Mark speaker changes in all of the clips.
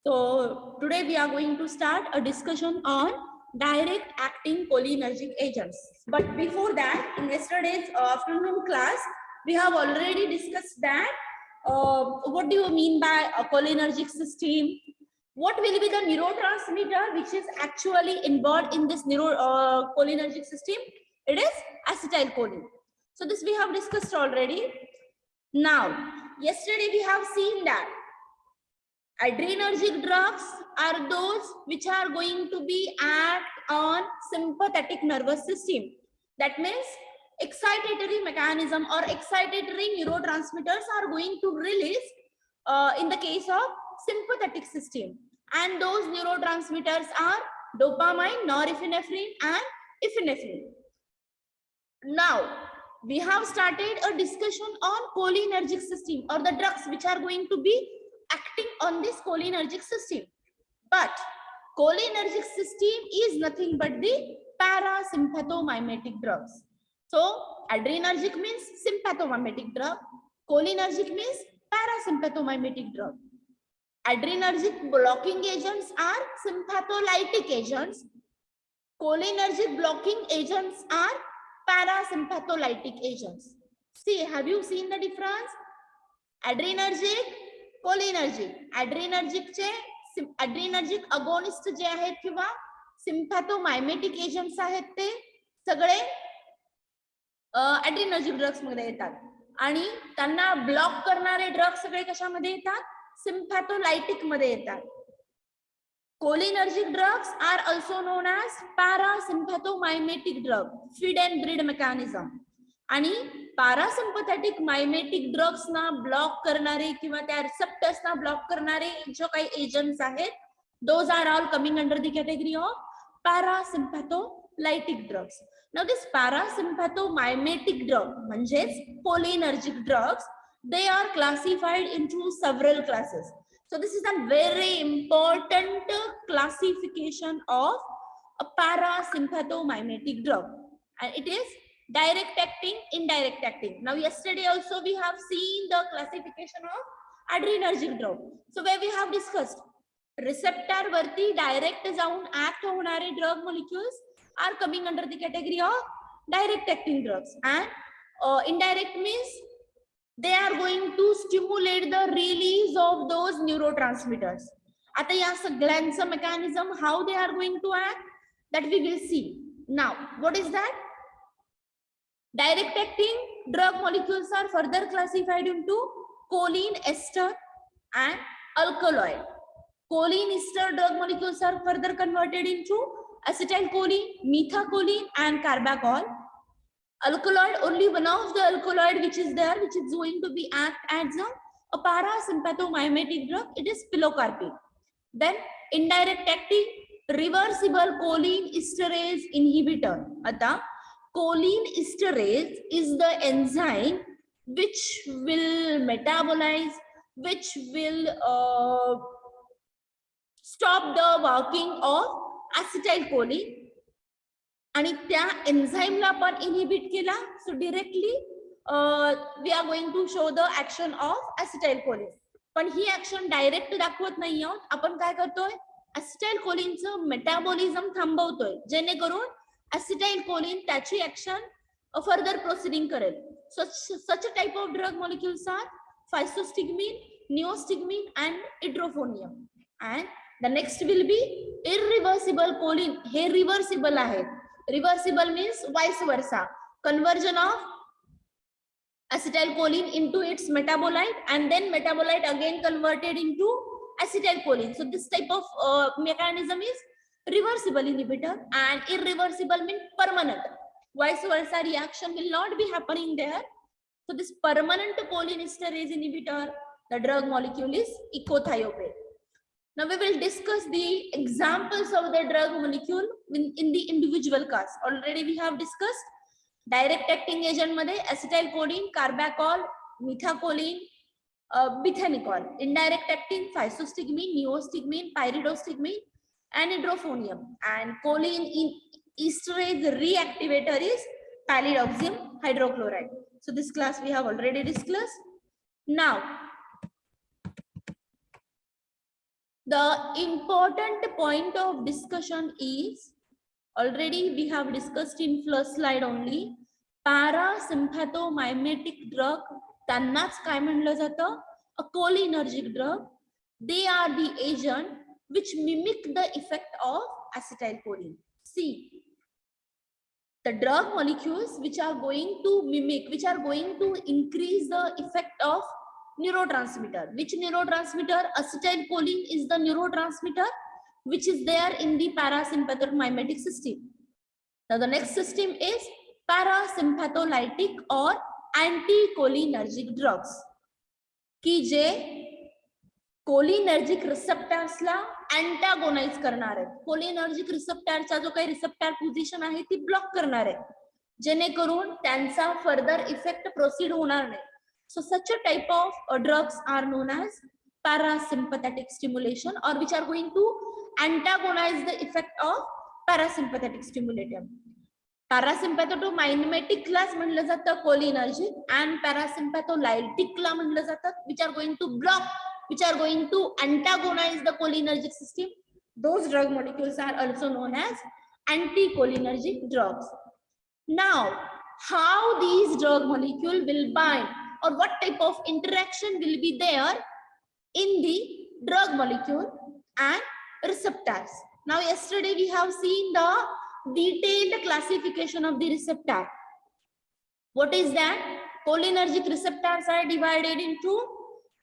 Speaker 1: So today we are going to start a discussion on direct acting cholinergic agents. But before that, in yesterday's afternoon class, we have already discussed that what do you mean by a cholinergic system? What will be the neurotransmitter which is actually involved in this cholinergic system? It is acetylcholine. So this we have discussed already. Now, yesterday we have seen that adrenergic drugs are those which are going to be act on sympathetic nervous system. That means excitatory mechanism or excitatory neurotransmitters are going to release in the case of sympathetic system. And those neurotransmitters are dopamine, norepinephrine and epinephrine. Now, we have started a discussion on cholinergic system or the drugs which are going to be acting on this cholinergic system. But cholinergic system is nothing but the parasympathomimetic drugs. So adrenergic means sympathomimetic drug. Cholinergic means parasympathomimetic drug. Adrenergic blocking agents are sympatholytic agents. Cholinergic blocking agents are parasympatholytic agents. See, have you seen the difference? Adrenergic, cholinergic. Adrenergic agonist जे आहेत किंवा sympathomimetic agents आहेत ते सगळे adrenergic drugs मध्ये येतात आणि त्यांना block करणारे ड्रग्स सगळे कशामध्ये येतात? sympatholytic मध्ये येतात. Cholinergic drugs are also known as parasympathomimetic drug, feed and breed mechanism. आणि parasympathetic mimetic drugs ना ब्लॉक करणारे किंवा त्या receptors ना ब्लॉक करणारे जो काही agents आहेत, those are all coming under the category of parasympatholytic drugs. Now this parasympathomimetic drug म्हणजेच cholinergic drugs, they are classified into several classes. So this is a very important classification of a parasympathomimetic drug, and it is direct acting, indirect acting. Now yesterday also we have seen the classification of adrenergic drug. So where we have discussed receptor वरती direct जाऊन act होणारे drug molecules are coming under the category of direct acting drugs, and indirect means they are going to stimulate the release of those neurotransmitters. आता या सगळ्यांचं mechanism, how they are going to act, that we will see. Now, what is that? Direct acting drug molecules are further classified into choline ester and alkaloid. Choline ester drug molecules are further converted into acetylcholine, methylcholine and carbachol. Alkaloid, only one of the alkaloid which is there, which is going to be act as a parasympathomimetic drug, it is pilocarpine. Then indirect acting reversible choline esterase inhibitor. Ata choline esterase is the enzyme which will metabolize, which will stop the working of acetylcholine. आणि त्या एन्झाईमला पण inhibit केला, so directly we are going to show the action of acetylcholine. पण ही action direct दाखवत नाही आहोत. आपण काय करतोय? ऍसिटाइलकोलिनचं मेटाबॉलिझम थांबवतोय, जेणेकरून ऍसिटाइलकोलिन त्याची ऍक्शन फर्दर प्रोसिडिंग करेल. So such type of drug molecules are physostigmine, neostigmine and edrophonium. And the next will be irreversible choline. हे रिव्हर्सिबल आहेत. Reversible means vice versa, conversion of acetylcholine into its metabolite and then metabolite again converted into acetylcholine. So this type of mechanism is reversible inhibitor, and irreversible means permanent. Vice versa reaction will not be happening there. So this permanent cholinesterase inhibitor, the drug molecule is icothiopate. Now we will discuss the examples of the drug molecule in the individual class. Already we have discussed direct acting agent मध्ये acetylcholine, carbachol, methylcholine, bethanycol. Indirect acting physostigmine, neostigmine, pyridostigmine and hydrophonium. And choline esterase reactivator is palidoxim hydrochloride. So this class we have already discussed. Now The important point of discussion is, already we have discussed in first slide only, parasympathomimetic drug, त्यांनाच काय म्हणलं जातं, a cholinergic drug. They are the agent which mimic the effect of acetylcholine. See, the drug molecules which are going to mimic, which are going to increase the effect of neurotransmitter. Which neurotransmitter? Acetylcholine is the neurotransmitter which is there in the parasympathomimetic system. Now the next system is parasympatholytic or anticholinergic drugs, की जे cholinergic रिसेप्टर्सला अँटागोनाइज करणार आहेत. Cholinergic रिसेप्टरचा जो काही receptor position आहे ती block करणार आहे, जेणेकरून त्यांचा फर्दर इफेक्ट प्रोसीड होणार नाही. So such a type of drugs are known as parasympathetic stimulation, or which are going to antagonize the effect of parasympathetic stimulator. Parasympathomimetic class म्हणलं जातं cholinergic, and parasympatholytic ला म्हणलं जातं which are going to block, which are going to antagonize the cholinergic system. Those drug molecules are also known as anticholinergic drugs. Now, how these drug molecule will bind, or what type of interaction will be there in the drug molecule and receptors. Now, yesterday we have seen the detailed classification of the receptor. What is that? Cholinergic receptors are divided into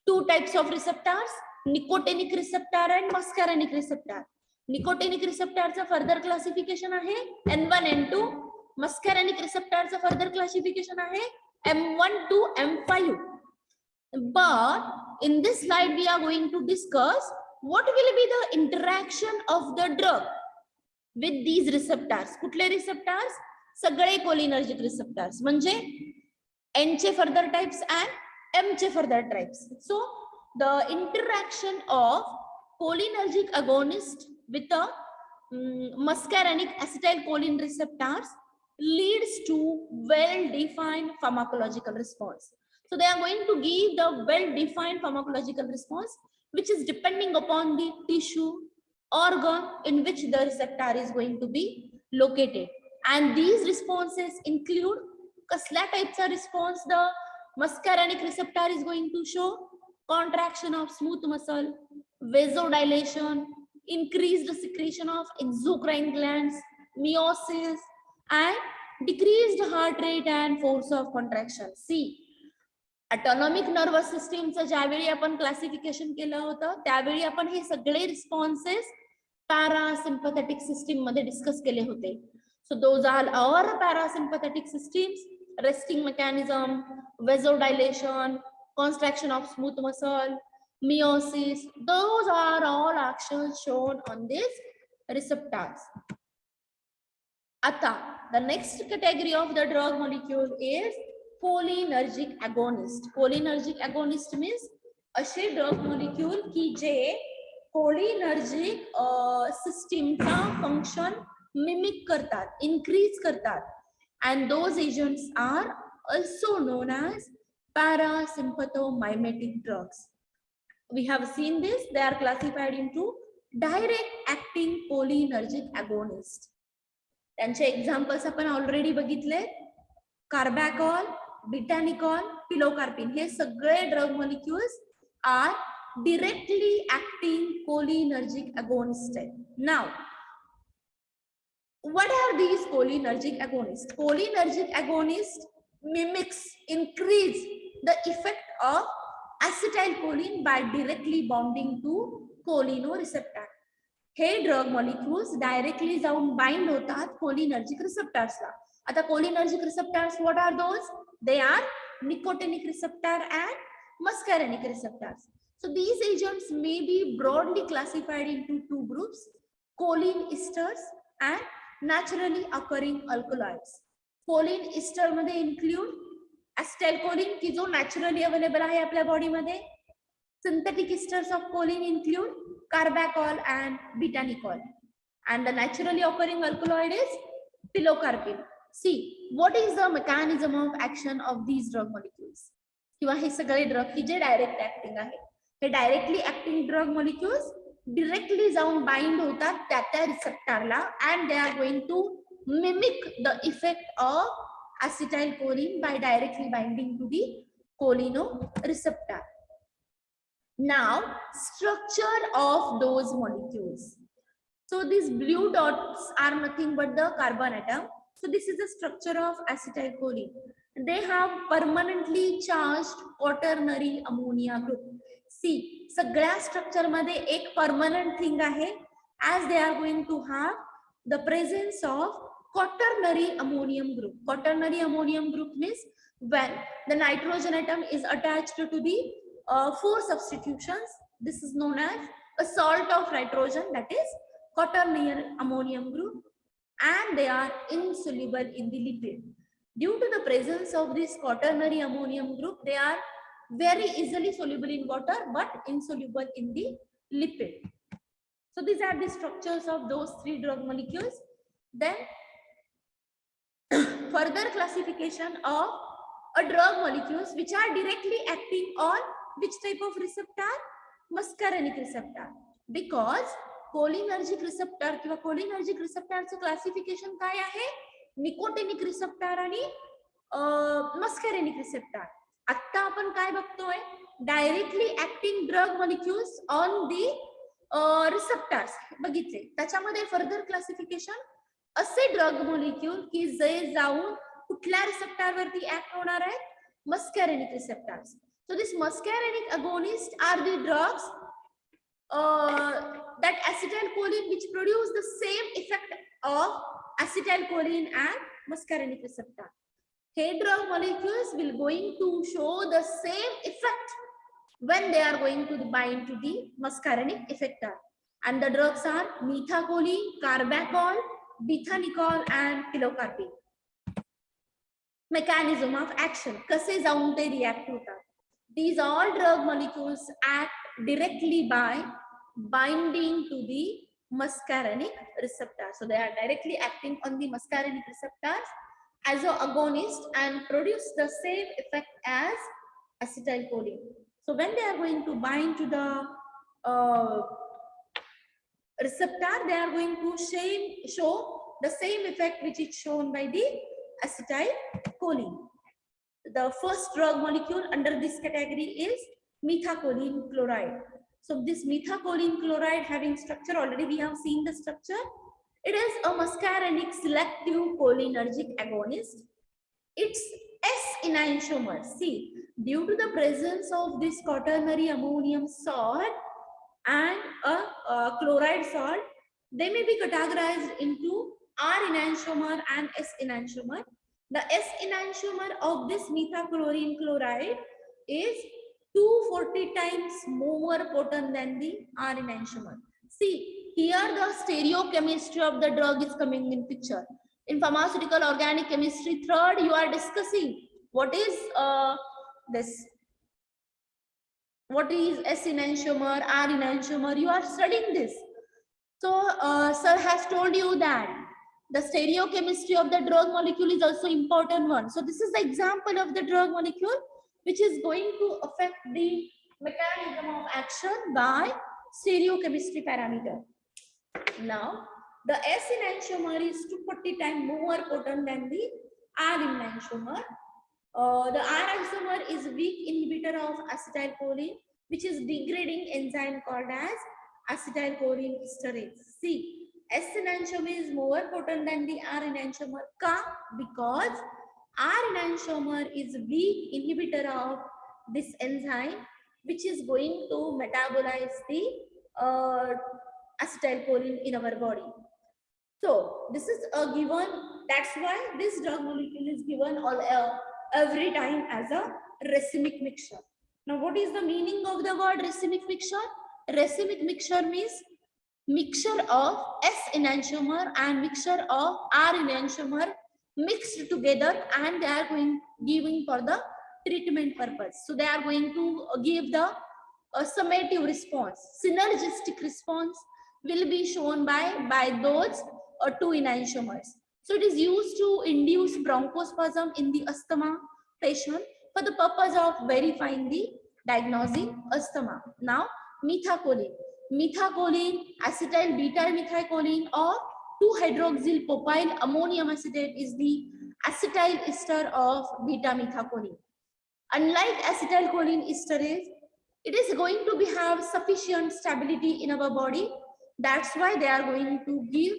Speaker 1: two types of receptors, nicotinic receptor and muscarinic receptor. Nicotinic receptor चा further classification आहे N1 N2. Muscarinic receptor चा further classification आहे M1 to M5. But in this slide we are going to discuss what will be the interaction of the drug with these receptors. कुठले receptors? सगळे cholinergic receptors, म्हणजे N चे further types and M चे further types. So the interaction of cholinergic agonist with the muscarinic acetylcholine receptors leads to well-defined pharmacological response. So they are going to give the well-defined pharmacological response, which is depending upon the tissue, organ in which the receptor is going to be located. And these responses include कसल्या typeचा response the muscarinic receptor is going to show: contraction of smooth muscle, vasodilation, increased secretion of exocrine glands, meiosis, and decreased heart rate and force of contraction. See, autonomic nervous सिस्टीमचं ज्यावेळी आपण classification केलं होतं त्यावेळी आपण हे सगळे responses parasympathetic system मध्ये डिस्कस केले होते. So those are our parasympathetic systems: resting mechanism, vasodilation, contraction of smooth muscle, meiosis. Those are all actions shown on these receptors. Ata, the next category of the drug molecule is cholinergic agonist. Cholinergic agonist means असे drug molecule की जे cholinergic system चा function mimic करतात, increase करतात. And those agents are also known as parasympathomimetic drugs. We have seen this. They are classified into direct acting cholinergic agonist. त्यांचे examples आपण already बघितले: कार्बॅकॉल, बिटानिकॉल, pilocarpine. हे सगळे drug molecules are directly acting cholinergic agonist. Now, what are these cholinergic agonists? Cholinergic agonist mimics, increase the effect of acetylcholine by directly bonding to cholinereceptor. हे drug molecules directly जाऊन bind होतात cholinergic रिसेप्टर्सला. आता cholinergic receptors what are those? They are nicotinic receptor and muscarinic receptors. So these agents may be broadly classified into two groups: choline esters and naturally occurring alkaloids. Choline ester मध्ये include acetylcholine की जो naturally available आहे आपल्या body मध्ये. Synthetic esters of choline include carbachol and betanicol, and the naturally occurring alkaloid is pilocarpine. See, what is the mechanism of action of these drug molecules? किंवा हे सगळे drug की जे direct acting आहे, हे directly acting drug molecules directly जाऊन bind होतात त्या receptorला and they are going to mimic the effect of acetylcholine by directly binding to the cholinereceptor. Now, structure of those molecules. So these blue dots are nothing but the carbon atom. So this is the structure of acetylcholine. They have permanently charged quaternary ammonia group. See, सगळ्या structure मध्ये एक permanent thing आहे, as they are going to have the presence of quaternary ammonium group. Quaternary ammonium group means when the nitrogen atom is attached to the 4 substitutions. This is known as a salt of nitrogen, that is quaternary ammonium group, and they are insoluble in the lipid. Due to the presence of this quaternary ammonium group, they are very easily soluble in water but insoluble in the lipid. So these are the structures of those 3 drug molecules. Then further classification of a drug molecules which are directly acting on which type of receptor? Muscarinic receptor. Because cholinergic receptor किंवा cholinergic receptor चं classification काय आहे? Nicotinic receptor आणि muscarinic receptor. आता आपण काय बघतोय? Directly acting drug molecules on the receptors बघितले. त्याच्यामध्ये further classification असे ड्रग मॉलिक्यूल की जे जाऊन कुठल्या रिसेप्टर वरती ऍक्ट होणार आहेत? मस्कॅरेनिक receptors. So these muscarinic agonists are the drugs that acetylcholine which produce the same effect of acetylcholine and muscarinic receptor. Hey, drug molecules will going to show the same effect when they are going to bind to the muscarinic effector. And the drugs are methacholine, carbachol, bethanicol and pilocarpine. Mechanism of action. कसे जाऊन ते react होतात? These all drug molecules act directly by binding to the muscarinic receptor. So they are directly acting on the muscarinic receptors as an agonist and produce the same effect as acetylcholine. So when they are going to bind to the receptor, they are going to show the same effect which is shown by the acetylcholine. The first drug molecule under this category is methylcholine chloride. So this methylcholine chloride having structure, already we have seen the structure. It is a muscarinic selective cholinergic agonist. Its S enantiomer. See, due to the presence of this quaternary ammonium salt and a chloride salt, they may be categorized into R enantiomer and S enantiomer. The S enantiomer of this methylcholine chloride is 240 times more potent than the R enantiomer. See, here the stereochemistry of the drug is coming in picture. In pharmaceutical organic chemistry third, you are discussing what is this. What is S enantiomer, R enantiomer? You are studying this. So, sir has told you that the stereochemistry of the drug molecule is also important one. So, this is the example of the drug molecule which is going to affect the mechanism of action by stereochemistry parameter. Now, the S enantiomer is 240 times more potent than the R enantiomer. The R isomer is weak inhibitor of acetylcholine, which is degrading enzyme called as acetylcholine esterase. See, S enantiomer is more potent than the R enantiomer. Because R enantiomer is weak inhibitor of this enzyme, which is going to metabolize the acetylcholine in our body. So this is a given. That's why this drug molecule is given every time as a racemic mixture. Now, what is the meaning of the word racemic mixture? Racemic mixture means mixture of S enantiomer and mixture of R enantiomer mixed together, and they are giving for the treatment purpose. So they are going to give the summative response. Synergistic response will be shown by those 2 enantiomers. So it is used to induce bronchospasm in the asthma patient for the purpose of verifying the diagnosing asthma. Now, methylcholine. methacholine, acetyl beta methylcholine, or 2-hydroxyl propyl ammonium acetate is the acetyl ester of beta methacholine. Unlike acetylcholine esterase, it is going to have sufficient stability in our body. That's why they are going to give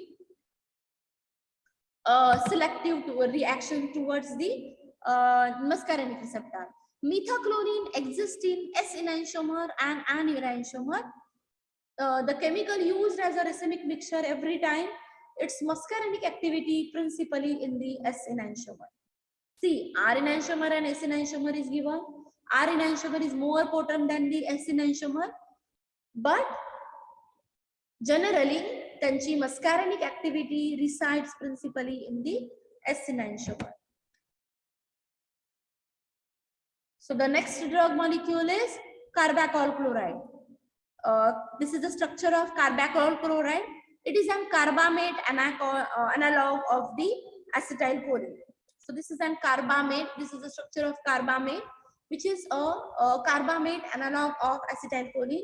Speaker 1: a selective reaction towards the muscarinic receptor. Methylcholine exists in S enantiomer and N enantiomer. The chemical used as a racemic mixture every time, its muscarinic activity principally in the S enantiomer. See, R enantiomer and S enantiomer is given. R enantiomer is more potent than the S enantiomer, but generally, त्यांची muscarinic activity resides principally in the S enantiomer. So the next drug molecule is Carboxyl Chloride. This is the structure of Carboxyl Chloride. It is a carbamate analog of the acetylcholine. So this is a carbamate. This is the structure of carbamate, which is a carbamate analog of acetylcholine.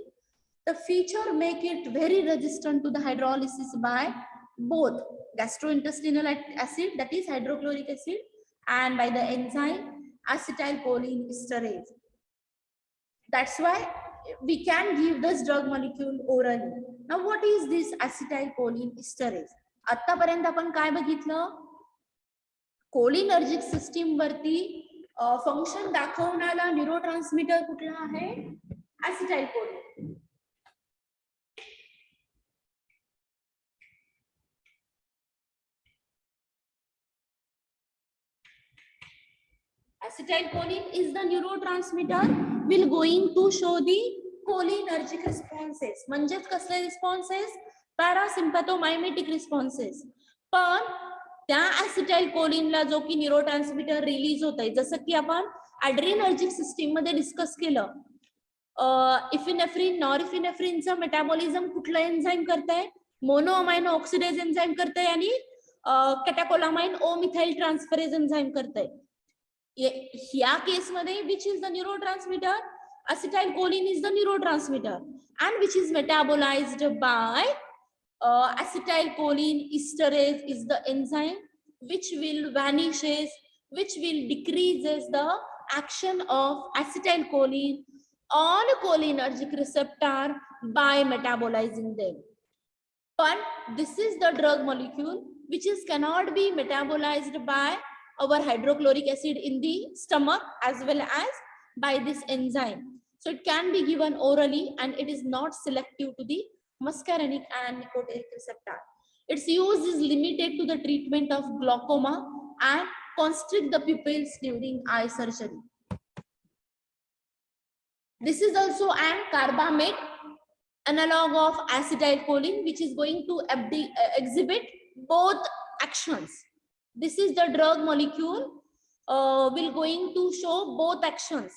Speaker 1: The feature make it very resistant to the hydrolysis by both gastrointestinal acid, that is hydrochloric acid, and by the enzyme acetylcholine esterase. That's why we can give this drug molecule orally. Now, what is this acetylcholine esterase? आतापर्यंत आपण काय बघितलं? Cholinergic system वरती function दाखवणारा neurotransmitter कुठला आहे? acetylcholine. Acetylcholine is the neurotransmitter will going to show the cholinergic responses. म्हणजेच कसले responses? Parasympathomimetic responses. पण त्या acetylcholine ला जो की न्यूरोट्रान्समीटर रिलीज होत आहे, जसं की आपण adrenergic सिस्टीम मध्ये डिस्कस केलं, इफिनेफ्रिन नॉरइफिनेफ्रिनचं मेटाबॉलिझम कुठलं एन्झाइम करतंय? मोनोअमाइनो ऑक्सिडेज एन्झाइम करतंय आणि कॅटाकोलामाइन ओ मिथाइल ट्रान्सफरेज एन्झाइम करतंय. या केस मध्ये which is the neurotransmitter? Acetylcholine is the neurotransmitter and which is metabolized by acetylcholine esterase is the enzyme which will decreases the action of acetylcholine on cholinergic receptor by metabolizing them. But this is the drug molecule which is cannot be metabolized by our hydrochloric acid in the stomach as well as by this enzyme. So it can be given orally and it is not selective to the muscarinic and nicotinic receptor. Its use is limited to the treatment of glaucoma and constrict the pupils during eye surgery. This is also an carbamate analog of acetylcholine which is going to exhibit both actions. This is the drug molecule will going to show both actions.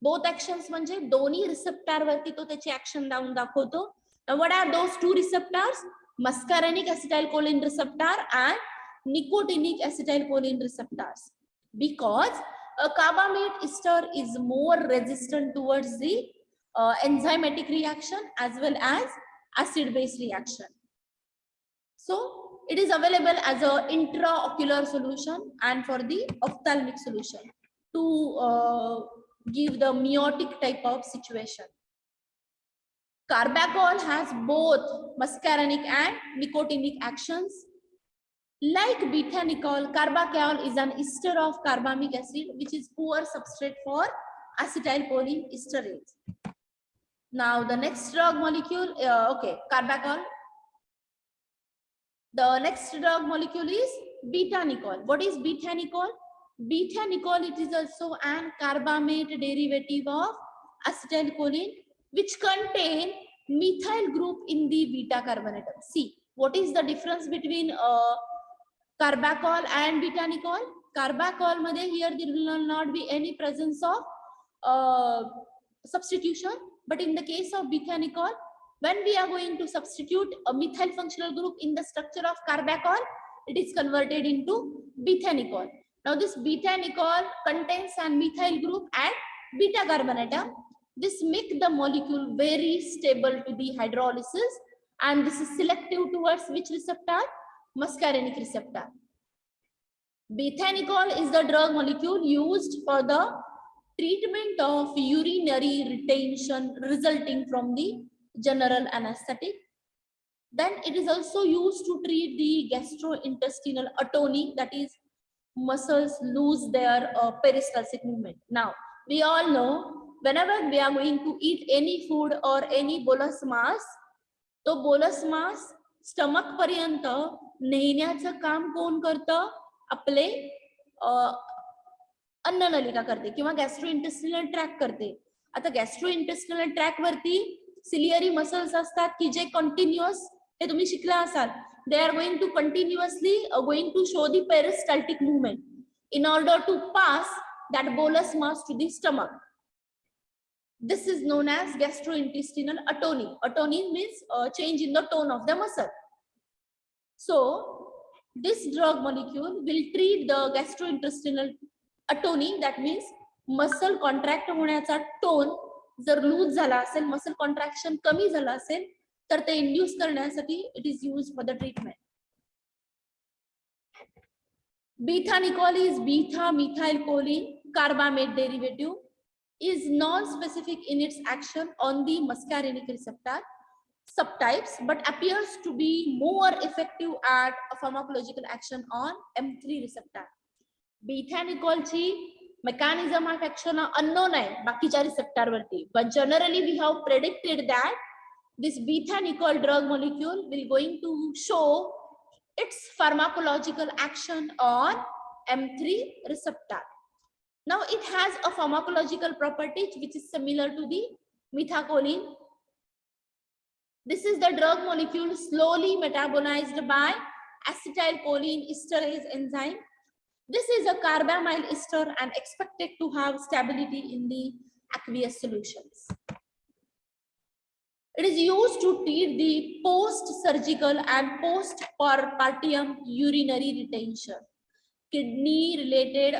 Speaker 1: Both actions म्हणजे दोन्ही receptor वरती तो त्याची action दाखवतो. Now what are those two receptors? Muscarinic acetylcholine receptor and nicotinic acetylcholine receptors. Because a carbamate ester is more resistant towards the enzymatic reaction as well as acid-base reaction. So it is available as a intraocular solution and for the ophthalmic solution to give the meiotic type of situation. Carboxyl has both muscarinic and nicotinic actions. Like beta-nicol, carboxyl is an ester of carbamic acid which is poor substrate for acetylcholine esterase. Now the next drug molecule, carboxyl. The next drug molecule is beta-nicol. What is beta-nicol? Beta-nicol, it is also an carbamate derivative of acetylcholine which contain methyl group in the beta carbon atom. See, what is the difference between carboxyl and beta-nicol? Carboxyl मध्ये here there will not be any presence of substitution, but in the case of beta-nicol, when we are going to substitute a methyl functional group in the structure of carboxyl, it is converted into beta-nicol. Now this beta-nicol contains an methyl group at beta carbon atom This makes the molecule very stable to the hydrolysis, and this is selective towards which receptor? Muscarinic receptor. Bethanical is the drug molecule used for the treatment of urinary retention resulting from the general anesthetic. Then it is also used to treat the gastrointestinal atony, that is muscles lose their peristaltic movement. Now, we all know whenever we are going to eat any food or any bolus mass, तो bolus mass stomach पर्यंत नेण्याचं काम कोण करतं? आपले अन्ननलिका करते किंवा गॅस्ट्रोइंटेस्टिनल track करते. आता गॅस्ट्रोइंटेस्टिनल ट्रॅक वरती सिलियरी मसल्स असतात की जे कंटिन्युअस, हे तुम्ही शिकला असाल, they are going to continuously going to show the peristaltic movement in order to pass that bolus mass to the stomach. This is known as gastrointestinal atony. Atony means change in the tone of the muscle. So this drug molecule will treat the gastrointestinal atony, that means muscle contract होण्याचा tone जर loose झाला असेल, muscle contraction कमी झाला असेल, तर ते induce करण्यासाठी it is used for the treatment. Bethanical is beta-methylcholine carbamate derivative, is non-specific in its action on the muscarinic receptor subtypes, but appears to be more effective at a pharmacological action on M3 receptor. Bethanical ची mechanism of action unknown आहे बाकीच्या receptor वरती, but generally we have predicted that this bethanical drug molecule will going to show its pharmacological action on M3 receptor. Now it has a pharmacological property which is similar to the methacholine. This is the drug molecule slowly metabolized by acetylcholine esterase enzyme. This is a carbamyl ester and expected to have stability in the aqueous solutions. It is used to treat the post-surgical and post-parturium urinary retention. Kidney related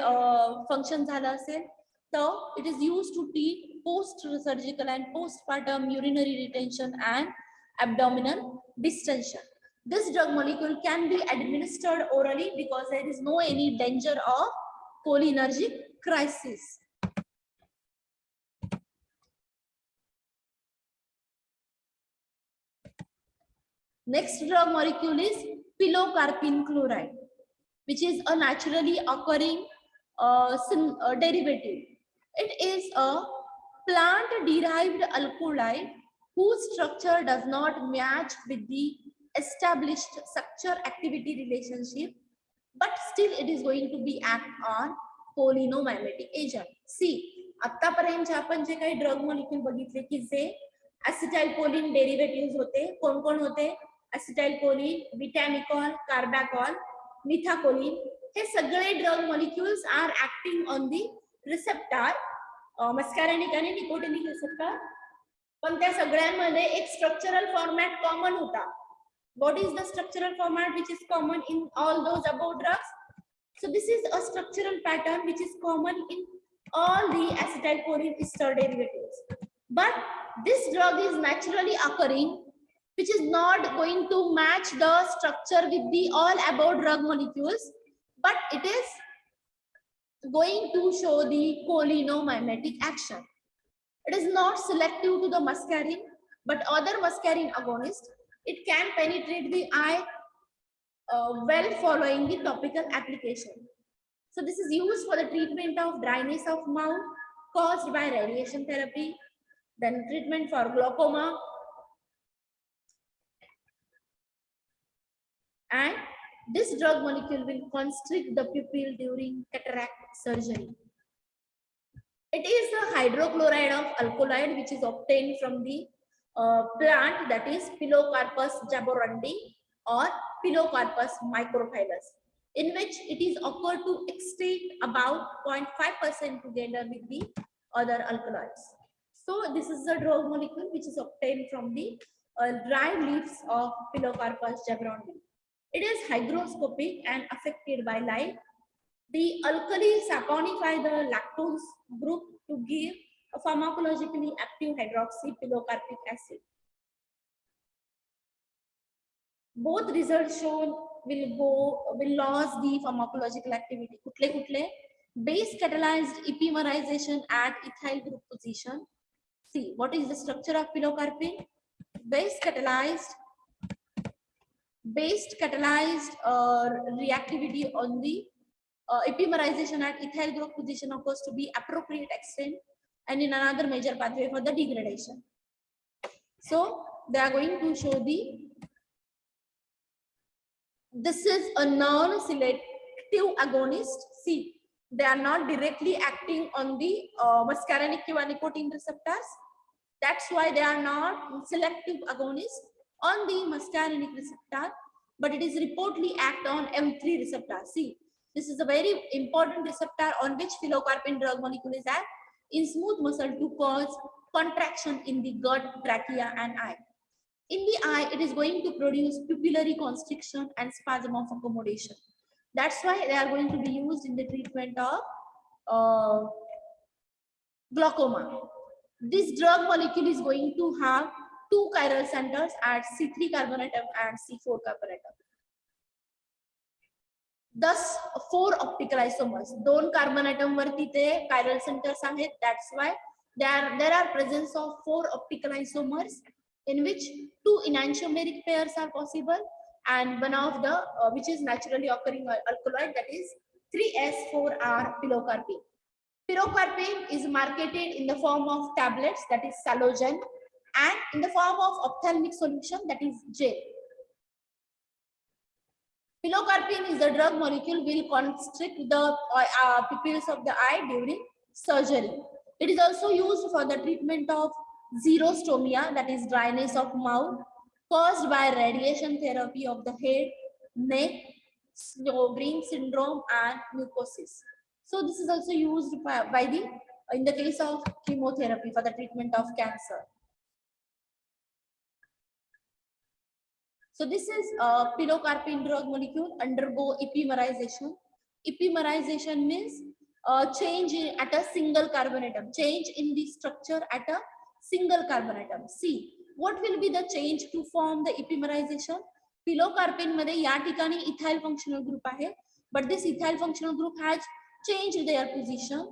Speaker 1: function झाला असेल, so it is used to treat post-surgical and postpartum urinary retention and abdominal distension. This drug molecule can be administered orally because there is no any danger of cholinergic crisis. Next drug molecule is Carpine chloride, which is a naturally occurring derivative. It is a plant-derived alkaloid whose structure does not match with the established structure-activity relationship, but still it is going to be act on cholinomimetic agent. See, आतापर्यंत आपण जे काही drug molecule बघितले की जे acetylcholine derivatives होते, कोण कोण होते? acetylcholine, betanicol, carbachol, methacholine, हे सगळे drug molecules are acting on the receptor, muscarinic आणि निकोटिनिक रिसेप्टर, पण त्या सगळ्यांमध्ये एक स्ट्रक्चरल फॉर्मॅट कॉमन होता. What is the structural format which is common in all those above drugs? So this is a structural pattern which is common in all the acetylcholine ester derivatives. But this drug is naturally occurring, which is not going to match the structure with the all above drug molecules, but it is going to show the cholinomimetic action. It is not selective to the muscarine, but other muscarine agonists. It can penetrate the eye well following the topical application. So this is used for the treatment of dryness of mouth caused by radiation therapy, then treatment for glaucoma, and this drug molecule will constrict the pupil during cataract surgery. It is the hydrochloride of alkaloid which is obtained from the plant, that is Pilocarpus jaborandi or Pilocarpus microphyllus, in which it is occurred to extract about 0.5% together with the other alkaloids. So this is the drug molecule which is obtained from the dried leaves of Pilocarpus jaborandi. It is hygroscopic and affected by light. The alkali saponify the lactose group to give a pharmacologically active hydroxypilocarpic acid. Both results shown will lose the pharmacological activity. Kutle kutle? Base catalyzed epimerization at ethyl group position. See, what is the structure of pilocarpine? Base catalyzed reactivity on the epimerization at ethyl group position occurs to be appropriate extent and in another major pathway for the degradation. So they are going to show this is a non-selective agonist. See, they are not directly acting on the muscarinic nicotine receptors. That's why they are not selective agonists on the muscarinic receptor, but it is reportedly act on M3 receptor. See, this is a very important receptor on which pilocarpine drug molecule is act in smooth muscle to cause contraction in the gut, trachea, and eye. In the eye, it is going to produce pupillary constriction and spasm of accommodation. That's why they are going to be used in the treatment of glaucoma. This drug molecule is going to have two chiral centers at C3 carbonatum and C4 carbonatum. Thus, 4 optical isomers. 2 carbonatum वरती ते chiral centers आहेत. That's why there are presence of 4 optical isomers in which 2 enantiomeric pairs are possible and one of the which is naturally occurring alkaloid, that is 3S4R pilocarpine. Pilocarpine is marketed in the form of tablets, that is Salogen, and in the form of ophthalmic solution, that is gel. Pilocarpine is a drug molecule will constrict the pupils of the eye during surgery. It is also used for the treatment of xerostomia, that is dryness of mouth, caused by radiation therapy of the head, neck, Green syndrome, and mucosis. So this is also used in the case of chemotherapy for the treatment of cancer. So this is a pilocarpine drug molecule undergo epimerization. Epimerization means change at a single carbonatom, change in the structure at a single carbonatom. See, what will be the change to form the epimerization? Pilocarpine मध्ये या ठिकाणी ethyl functional group आहे, but this ethyl functional group has changed their position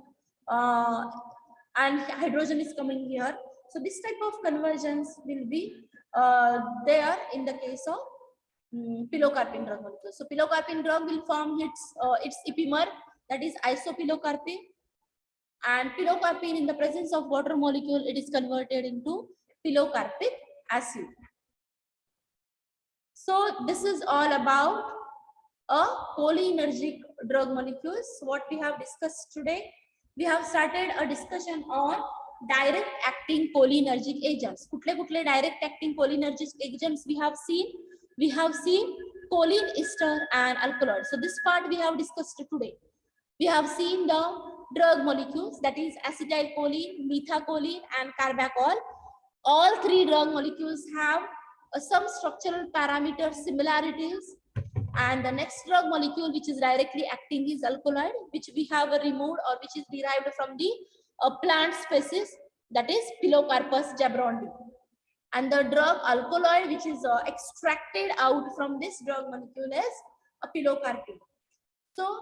Speaker 1: and hydrogen is coming here. So this type of conversions will be there in the case of pilocarpine drug molecule. So pilocarpine drug will form its epimer, that is isopilocarpine, and pilocarpine in the presence of water molecule, it is converted into pilocarpic acid. So this is all about cholinergic drug molecules. What we have discussed today, we have started a discussion on direct acting cholinergic agents. Kutle kutle direct acting cholinergic agents we have seen? We have seen choline ester and alkaloid. So this part we have discussed today. We have seen the drug molecules, that is acetylcholine, methylcholine, and carbachol. All 3 drug molecules have some structural parameter similarities, and the next drug molecule which is directly acting is alkaloid, which we have removed or which is derived from the plant species, that is Pilocarpus jabroni. And the drug alkaloid which is extracted out from this drug molecule is a pilocarpine. So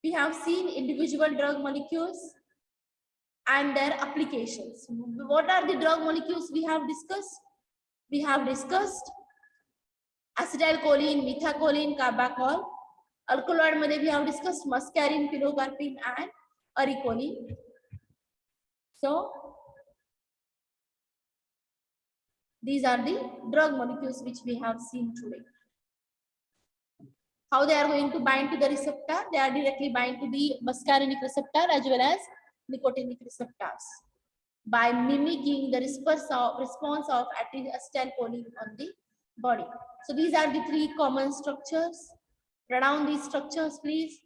Speaker 1: we have seen individual drug molecules and their applications. What are the drug molecules we have discussed? We have discussed acetylcholine, methylcholine, carbachol. Alkaloid मध्ये we have discussed muscarine, pilocarpine, and aricoline. So these are the drug molecules which we have seen today. How they are going to bind to the receptor? They are directly bind to the muscarinic receptor as well as nicotinic receptors by mimicking the response of acetylcholine on the body. So these are the 3 common structures. Write down these structures, please.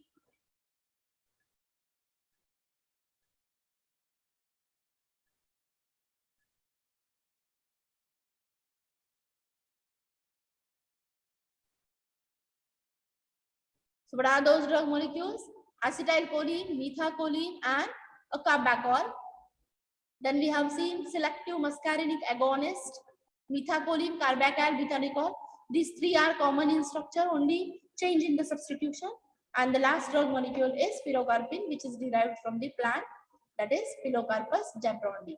Speaker 1: So what are those drug molecules? Acetylcholine, methylcholine, and a carbachol. Then we have seen selective muscarinic agonist, methylcholine, carbacyl, butanoic. These three are common in structure, only change in the substitution. And the last drug molecule is pilocarpine, which is derived from the plant, that is Pilocarpus jabroni.